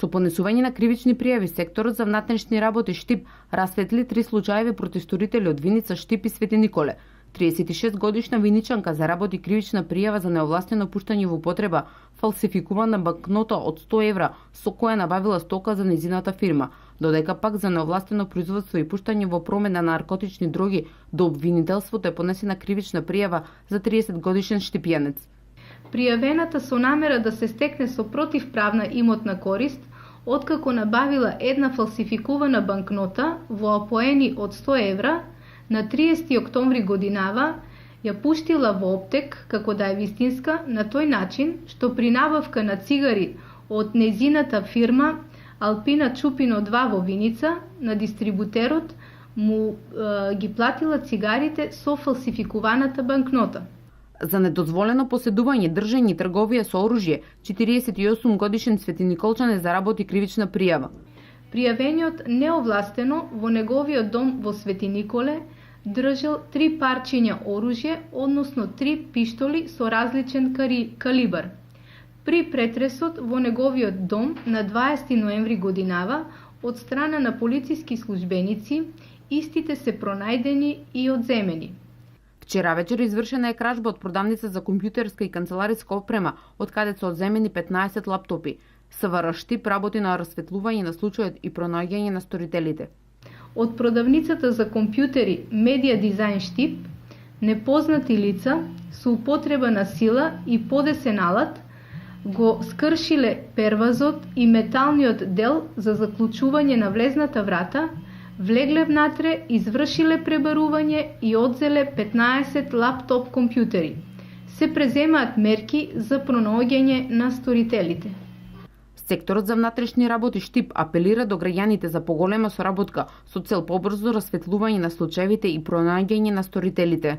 Со понесување на кривични пријави, секторот за внатрешни работи Штип расветли 3 случаеви против сторители од Виница, Штип и Свети Николе. 36 годишна виничанка заработи кривична пријава за неовластено пуштање во употреба фалсификувана банкнота од 100 евра со која набавила стока за незината фирма, додека пак за неовластено производство и пуштање во промет на наркотични дроги до обвинителството е понесена кривична пријава за 30 годишен штипјанец. Пријавената со намера да се стекне со противправна имотна корист, откако набавила една фалсификувана банкнота во апоени од 100 евра, на 30 октомври годинава ја пуштила во оптек како да е вистинска на тој начин што при набавка на цигари од незината фирма Алпина Чупино 2 во Виница на дистрибутерот му ги платила цигарите со фалсификуваната банкнота. За недозволено поседување, држење и трговија со оружје, 48 годишен Свети Николчанин заработи кривична пријава. Пријавениот неовластено во неговиот дом во Свети Николе држал 3 парчиња оружје, односно 3 пиштоли со различен калибар. При претресот во неговиот дом на 20 ноември годинава од страна на полициски службеници, истите се пронајдени и одземени. Вчера вечер извршена е кражба од продавница за компјутерска и канцелариска опрема, од каде се одземени 15 лаптопи. СВР Штип работи на расветлување на случајот и пронаоѓање на сторителите. Од продавницата за компјутери Медија Дизајн Штип, непознати лица со употреба на сила и подесен алат го скршиле первазот и металниот дел за заклучување на влезната врата, влегле внатре, извршиле пребарување и одзеле 15 лаптоп компјутери. Се преземаат мерки за пронаоѓање на сторителите. Секторот за внатрешни работи Штип апелира до граѓаните за поголема соработка со цел побрзо расветлување на случаевите и пронаоѓање на сторителите.